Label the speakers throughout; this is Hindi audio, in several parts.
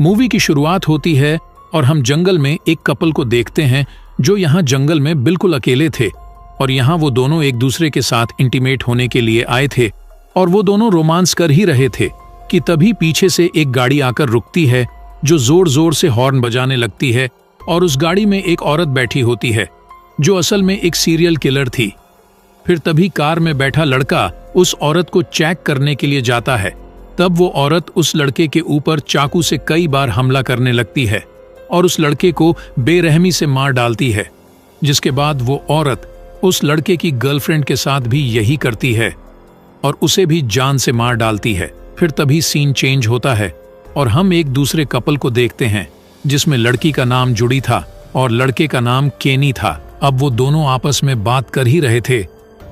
Speaker 1: मूवी की शुरुआत होती है और हम जंगल में एक कपल को देखते हैं जो यहाँ जंगल में बिल्कुल अकेले थे और यहाँ वो दोनों एक दूसरे के साथ इंटीमेट होने के लिए आए थे और वो दोनों रोमांस कर ही रहे थे कि तभी पीछे से एक गाड़ी आकर रुकती है जो जोर जोर से हॉर्न बजाने लगती है और उस गाड़ी में एक औरत बैठी होती है जो असल में एक सीरियल किलर थी। फिर तभी कार में बैठा लड़का उस औरत को चेक करने के लिए जाता है। तब वो औरत उस लड़के के ऊपर चाकू से कई बार हमला करने लगती है और उस लड़के को बेरहमी से मार डालती है, जिसके बाद वो औरत उस लड़के की गर्लफ्रेंड के साथ भी यही करती है और उसे भी जान से मार डालती है। फिर तभी सीन चेंज होता है और हम एक दूसरे कपल को देखते हैं जिसमें लड़की का नाम जुड़ी था और लड़के का नाम केनी था। अब वो दोनों आपस में बात कर ही रहे थे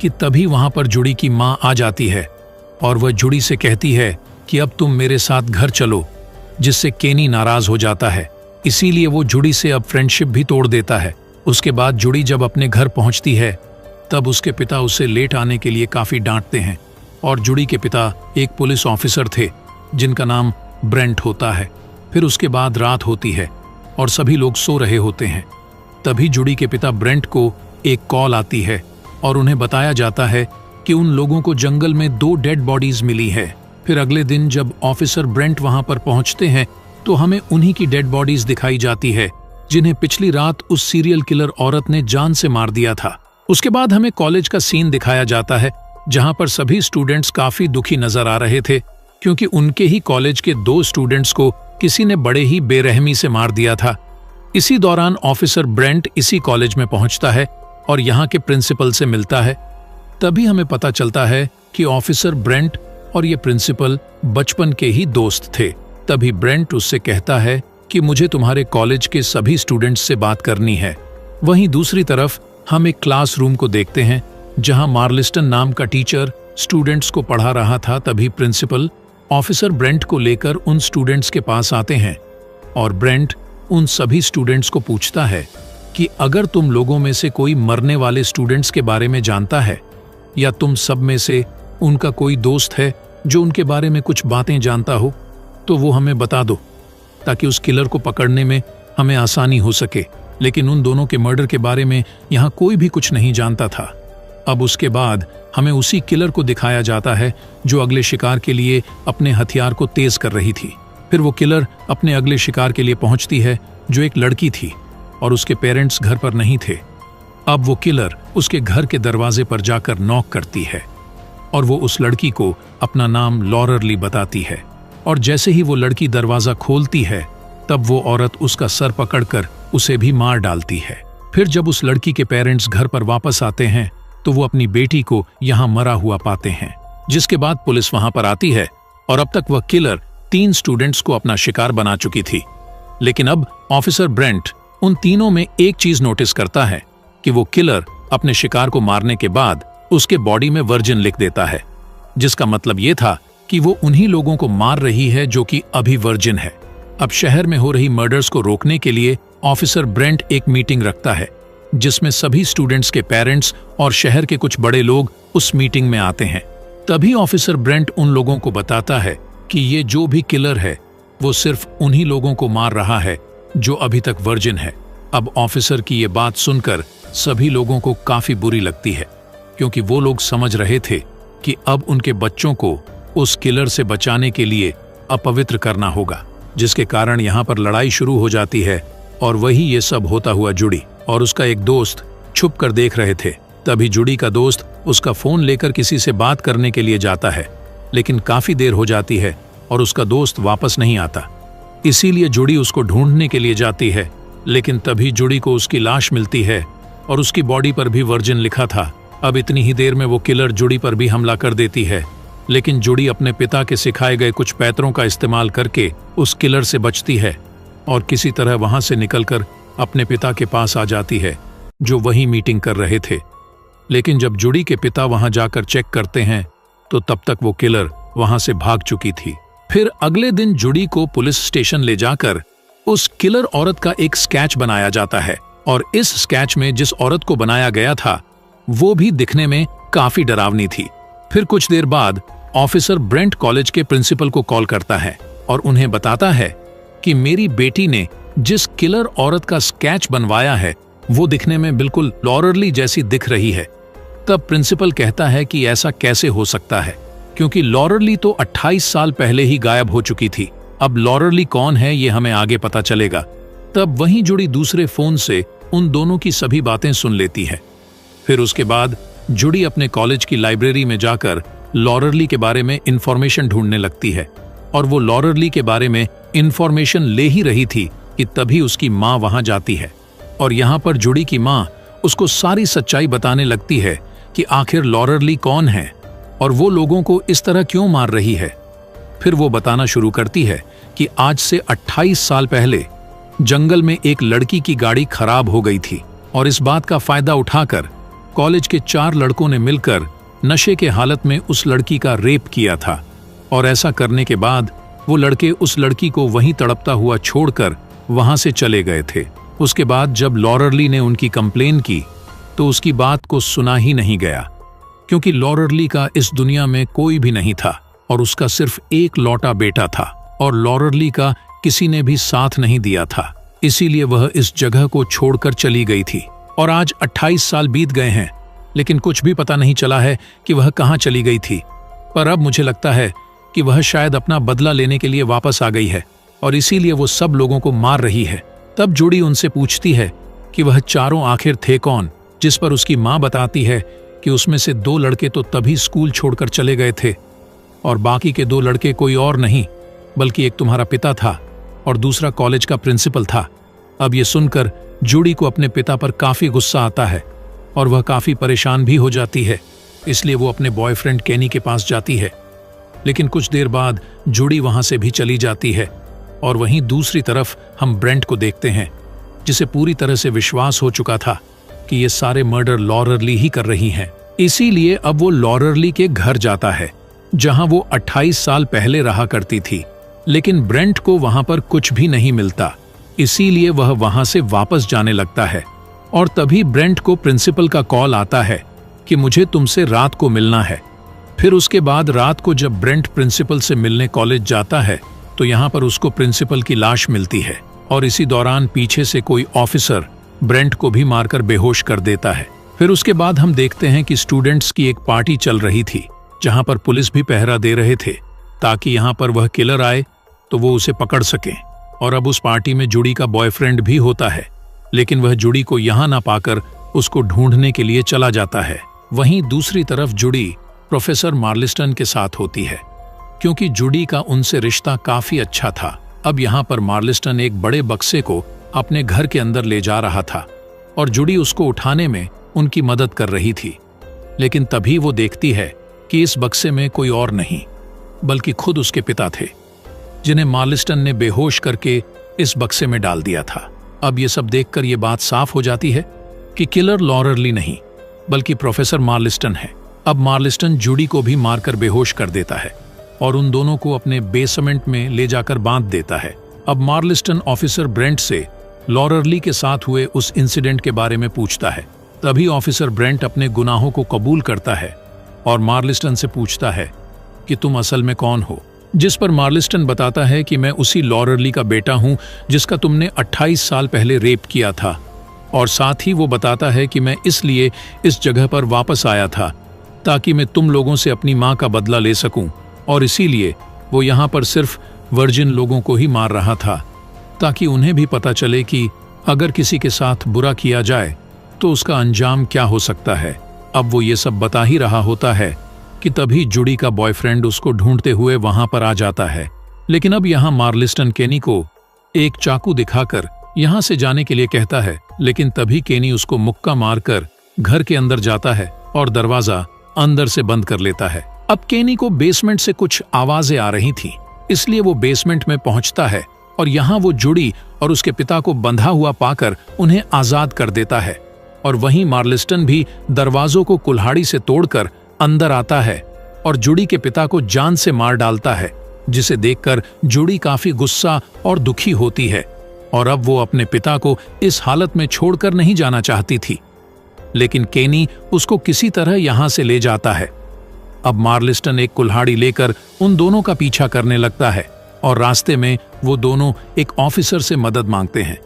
Speaker 1: कि तभी वहां पर जुड़ी की माँ आ जाती है और वह जुड़ी से कहती है कि अब तुम मेरे साथ घर चलो, जिससे केनी नाराज हो जाता है। इसीलिए वो जुड़ी से अब फ्रेंडशिप भी तोड़ देता है। उसके बाद जुड़ी जब अपने घर पहुंचती है तब उसके पिता उसे लेट आने के लिए काफी डांटते हैं और जुड़ी के पिता एक पुलिस ऑफिसर थे जिनका नाम ब्रेंट होता है। फिर उसके बाद रात होती है और सभी लोग सो रहे होते हैं। तभी जुड़ी के पिता ब्रेंट को एक कॉल आती है और उन्हें बताया जाता है कि उन लोगों को जंगल में 2 डेड बॉडीज मिली है। फिर अगले दिन जब ऑफिसर ब्रेंट वहां पर पहुंचते हैं तो हमें उन्हीं की डेड बॉडीज दिखाई जाती है जिन्हें पिछली रात उस सीरियल किलर औरत ने जान से मार दिया था। उसके बाद हमें कॉलेज का सीन दिखाया जाता है जहां पर सभी स्टूडेंट्स काफी दुखी नजर आ रहे थे क्योंकि उनके ही कॉलेज के 2 स्टूडेंट्स को किसी ने बड़े ही बेरहमी से मार दिया था। इसी दौरान ऑफिसर ब्रेंट इसी कॉलेज में पहुंचता है और यहाँ के प्रिंसिपल से मिलता है। तभी हमें पता चलता है कि ऑफिसर ब्रेंट और ये प्रिंसिपल बचपन के ही दोस्त थे। तभी ब्रेंट उससे कहता है कि मुझे तुम्हारे कॉलेज के सभी स्टूडेंट्स से बात करनी है। वहीं दूसरी तरफ हम एक क्लासरूम को देखते हैं जहां मार्लिस्टन नाम का टीचर स्टूडेंट्स को पढ़ा रहा था। तभी प्रिंसिपल ऑफिसर ब्रेंट को लेकर उन स्टूडेंट्स के पास आते हैं और ब्रेंट उन सभी स्टूडेंट्स को पूछता है कि अगर तुम लोगों में से कोई मरने वाले स्टूडेंट्स के बारे में जानता है या तुम सब में से उनका कोई दोस्त है जो उनके बारे में कुछ बातें जानता हो तो वो हमें बता दो ताकि उस किलर को पकड़ने में हमें आसानी हो सके। लेकिन उन दोनों के मर्डर के बारे में यहाँ कोई भी कुछ नहीं जानता था। अब उसके बाद हमें उसी किलर को दिखाया जाता है जो अगले शिकार के लिए अपने हथियार को तेज कर रही थी। फिर वो किलर अपने अगले शिकार के लिए पहुंचती है जो एक लड़की थी और उसके पेरेंट्स घर पर नहीं थे। अब वो किलर उसके घर के दरवाजे पर जाकर नॉक करती है और वो उस लड़की को अपना नाम लॉररली बताती है और जैसे ही वो लड़की दरवाजा खोलती है तब वो औरत उसका सर पकड़कर उसे भी मार डालती है। फिर जब उस लड़की के पेरेंट्स घर पर वापस आते हैं तो वो अपनी बेटी को यहाँ मरा हुआ पाते हैं, जिसके बाद पुलिस वहां पर आती है और अब तक वह किलर 3 स्टूडेंट्स को अपना शिकार बना चुकी थी। लेकिन अब ऑफिसर ब्रेंट उन तीनों में एक चीज नोटिस करता है कि वो किलर अपने शिकार को मारने के बाद उसके बॉडी में वर्जिन लिख देता है, जिसका मतलब ये था कि वो उन्हीं लोगों को मार रही है जो कि अभी वर्जिन है। अब शहर में हो रही मर्डर्स को रोकने के लिए ऑफिसर ब्रेंट एक मीटिंग रखता है जिसमें सभी स्टूडेंट्स के पेरेंट्स और शहर के कुछ बड़े लोग उस मीटिंग में आते हैं। तभी ऑफिसर ब्रेंट उन लोगों को बताता है कि ये जो भी किलर है वो सिर्फ उन्हीं लोगों को मार रहा है जो अभी तक वर्जिन है। अब ऑफिसर की ये बात सुनकर सभी लोगों को काफी बुरी लगती है क्योंकि वो लोग समझ रहे थे कि अब उनके बच्चों को उस किलर से बचाने के लिए अपवित्र करना होगा, जिसके कारण यहाँ पर लड़ाई शुरू हो जाती है और वही ये सब होता हुआ जुड़ी और उसका एक दोस्त छुप कर देख रहे थे। तभी जुड़ी का दोस्त उसका फोन लेकर किसी से बात करने के लिए जाता है, लेकिन काफी देर हो जाती है और उसका दोस्त वापस नहीं आता। इसीलिए जुड़ी उसको ढूंढने के लिए जाती है, लेकिन तभी जुड़ी को उसकी लाश मिलती है और उसकी बॉडी पर भी वर्जिन लिखा था। अब इतनी ही देर में वो किलर जुड़ी पर भी हमला कर देती है, लेकिन जुड़ी अपने पिता के सिखाए गए कुछ पैतरों का इस्तेमाल करके उस किलर से बचती है और किसी तरह वहां से निकलकर अपने पिता के पास आ जाती है जो वही मीटिंग कर रहे थे। लेकिन जब जुड़ी के पिता वहां जाकर चेक करते हैं तो तब तक वो किलर वहां से भाग चुकी थी। फिर अगले दिन जुड़ी को पुलिस स्टेशन ले जाकर उस किलर औरत का एक स्केच बनाया जाता है और इस स्केच में जिस औरत को बनाया गया था वो भी दिखने में काफी डरावनी थी। फिर कुछ देर बाद ऑफिसर ब्रेंट कॉलेज के प्रिंसिपल को कॉल करता है और उन्हें बताता है कि मेरी बेटी ने जिस किलर औरत का स्केच बनवाया है वो दिखने में बिल्कुल लॉररली जैसी दिख रही है। तब प्रिंसिपल कहता है कि ऐसा कैसे हो सकता है, क्योंकि लॉररली तो 28 साल पहले ही गायब हो चुकी थी। अब लॉररली कौन है ये हमें आगे पता चलेगा। तब वहीं जुड़ी दूसरे फोन से उन दोनों की सभी बातें सुन लेती है। फिर उसके बाद जुड़ी अपने कॉलेज की लाइब्रेरी में जाकर लॉररली के बारे में इंफॉर्मेशन ढूंढने लगती है, और वो लॉररली के बारे में इंफॉर्मेशन ले ही रही थी कि तभी उसकी माँ वहां जाती है, और यहाँ पर जुड़ी की माँ उसको सारी सच्चाई बताने लगती है कि आखिर लॉररली कौन है और वो लोगों को इस तरह क्यों मार रही है। फिर वो बताना शुरू करती है कि आज से 28 साल पहले जंगल में एक लड़की की गाड़ी खराब हो गई थी, और इस बात का फायदा उठाकर कॉलेज के 4 लड़कों ने मिलकर नशे के हालत में उस लड़की का रेप किया था, और ऐसा करने के बाद वो लड़के उस लड़की को वहीं तड़पता हुआ छोड़कर वहां से चले गए थे। उसके बाद जब लॉररली ने उनकी कंप्लेन की तो उसकी बात को सुना ही नहीं गया, क्योंकि लॉररली का इस दुनिया में कोई भी नहीं था और उसका सिर्फ एक लौटा बेटा था, और लॉररली का किसी ने भी साथ नहीं दिया था। इसीलिए वह इस जगह को छोड़कर चली गई थी। और आज 28 साल बीत गए हैं, लेकिन कुछ भी पता नहीं चला है कि वह कहाँ चली गई थी। पर अब मुझे लगता है कि वह शायद अपना बदला लेने के लिए वापस आ गई है, और इसीलिए वो सब लोगों को मार रही है। तब जुड़ी उनसे पूछती है कि वह चारों आखिर थे कौन, जिस पर उसकी माँ बताती है कि उसमें से 2 लड़के तो तभी स्कूल छोड़कर चले गए थे, और बाकी के 2 लड़के कोई और नहीं बल्कि एक तुम्हारा पिता था और दूसरा कॉलेज का प्रिंसिपल था। अब ये सुनकर जुड़ी को अपने पिता पर काफी गुस्सा आता है और वह काफी परेशान भी हो जाती है। इसलिए वो अपने बॉयफ्रेंड केनी के पास जाती है, लेकिन कुछ देर बाद जुड़ी वहां से भी चली जाती है। और वहीं दूसरी तरफ हम ब्रेंट को देखते हैं, जिसे पूरी तरह से विश्वास हो चुका था कि ये सारे मर्डर लॉररली ही कर रही हैं। इसीलिए अब वो लॉररली के घर जाता है, जहां वो 28 साल पहले रहा करती थी। लेकिन ब्रेंट को वहां पर कुछ भी नहीं मिलता, इसीलिए वह वहां से वापस जाने लगता है। और तभी ब्रेंट को प्रिंसिपल का कॉल आता है कि मुझे तुमसे रात को मिलना है। फिर उसके बाद रात को जब ब्रेंट प्रिंसिपल से मिलने कॉलेज जाता है तो यहाँ पर उसको प्रिंसिपल की लाश मिलती है, और इसी दौरान पीछे से कोई ऑफिसर ब्रेंट को भी मारकर बेहोश कर देता है। फिर उसके बाद हम देखते हैं कि स्टूडेंट्स की एक पार्टी चल रही थी, जहां पर पुलिस भी पहरा दे रहे थे ताकि यहाँ पर वह किलर आए तो वो उसे पकड़ सके। और अब उस पार्टी में जुड़ी का बॉयफ्रेंड भी होता है, लेकिन वह जुड़ी को यहाँ ना पाकर उसको ढूंढने के लिए चला जाता है। वहीं दूसरी तरफ जुड़ी प्रोफेसर मार्लिस्टन के साथ होती है, क्योंकि जुड़ी का उनसे रिश्ता काफी अच्छा था। अब यहाँ पर मार्लिस्टन एक बड़े बक्से को अपने घर के अंदर ले जा रहा था और जुड़ी उसको उठाने में उनकी मदद कर रही थी। लेकिन तभी वो देखती है कि इस बक्से में कोई और नहीं बल्कि खुद उसके पिता थे, जिन्हें मार्लिस्टन ने बेहोश करके इस बक्से में डाल दिया था। अब ये सब देखकर ये बात साफ हो जाती है कि किलर लॉररली नहीं बल्कि प्रोफेसर मार्लिस्टन है। अब मार्लिस्टन जुड़ी को भी मारकर बेहोश कर देता है और उन दोनों को अपने बेसमेंट में ले जाकर बांध देता है। अब मार्लिस्टन ऑफिसर ब्रेंट से लॉररली के साथ हुए उस इंसिडेंट के बारे में पूछता है। तभी ऑफिसर ब्रेंट अपने गुनाहों को कबूल करता है और मार्लिस्टन से पूछता है कि तुम असल में कौन हो, जिस पर मार्लिस्टन बताता है कि मैं उसी लॉररली का बेटा हूं जिसका तुमने 28 साल पहले रेप किया था। और साथ ही वो बताता है कि मैं इसलिए इस जगह पर वापस आया था ताकि मैं तुम लोगों से अपनी माँ का बदला ले सकूं, और इसीलिए वो यहाँ पर सिर्फ वर्जिन लोगों को ही मार रहा था ताकि उन्हें भी पता चले कि अगर किसी के साथ बुरा किया जाए तो उसका अंजाम क्या हो सकता है। अब वो ये सब बता ही रहा होता है कि तभी जुड़ी का बॉयफ्रेंड उसको ढूंढते हुए वहां पर आ जाता है। लेकिन अब यहाँ मार्लिस्टन केनी को एक चाकू दिखाकर यहाँ से जाने के लिए कहता है, लेकिन तभी केनी उसको मुक्का मारकर घर के अंदर जाता है और दरवाजा अंदर से बंद कर लेता है। अब केनी को बेसमेंट से कुछ आवाजें आ रही थीं, इसलिए वो बेसमेंट में पहुंचता है और यहाँ वो जुड़ी और उसके पिता को बंधा हुआ पाकर उन्हें आजाद कर देता है। और वहीं मार्लिस्टन भी दरवाजों को कुल्हाड़ी से तोड़कर अंदर आता है और जुड़ी के पिता को जान से मार डालता है, जिसे देखकर जुड़ी काफी गुस्सा और दुखी होती है। और अब वो अपने पिता को इस हालत में छोड़कर नहीं जाना चाहती थी, लेकिन केनी उसको किसी तरह यहां से ले जाता है। अब मार्लिस्टन एक कुल्हाड़ी लेकर उन दोनों का पीछा करने लगता है, और रास्ते में वो दोनों एक ऑफिसर से मदद मांगते हैं,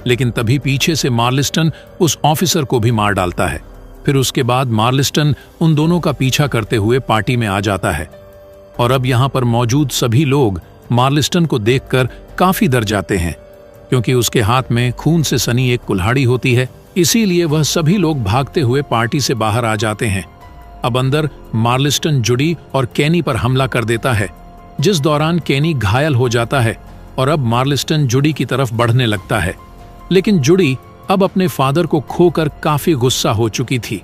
Speaker 1: लेकिन तभी पीछे से मार्लिस्टन उस ऑफिसर को भी मार डालता है। फिर उसके बाद मार्लिस्टन उन दोनों का पीछा करते हुए पार्टी में आ जाता है और अब यहाँ पर मौजूद सभी लोग मार्लिस्टन को देखकर काफी डर जाते हैं, क्योंकि उसके हाथ में खून से सनी एक कुल्हाड़ी होती है। इसीलिए वह सभी लोग भागते हुए पार्टी से बाहर आ जाते हैं। अब अंदर मार्लिस्टन जुडी और केनी पर हमला कर देता है, जिस दौरान केनी घायल हो जाता है और अब मार्लिस्टन जुडी की तरफ बढ़ने लगता है। लेकिन जुडी अब अपने फादर को खोकर काफी गुस्सा हो चुकी थी,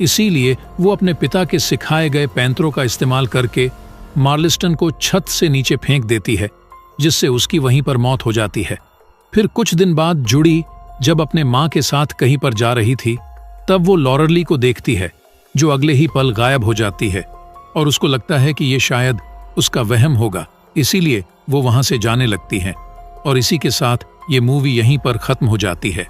Speaker 1: इसीलिए वो अपने पिता के सिखाए गए पैंतरों का इस्तेमाल करके मार्लिस्टन को छत से नीचे फेंक देती है, जिससे उसकी वहीं पर मौत हो जाती है। फिर कुछ दिन बाद जुडी जब अपने माँ के साथ कहीं पर जा रही थी, तब वो लॉरली को देखती है, जो अगले ही पल गायब हो जाती है और उसको लगता है कि ये शायद उसका वहम होगा, इसीलिए वो वहां से जाने लगती है। और इसी के साथ ये मूवी यहीं पर खत्म हो जाती है।